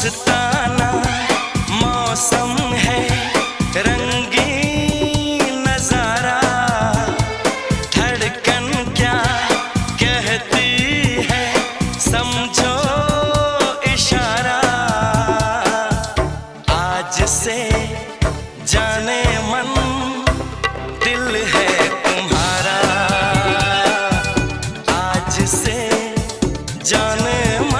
मस्ताना मौसम है, रंगीन नजारा, धड़कन क्या कहती है समझो इशारा। आज से जाने मन दिल है तुम्हारा, आज से जाने मन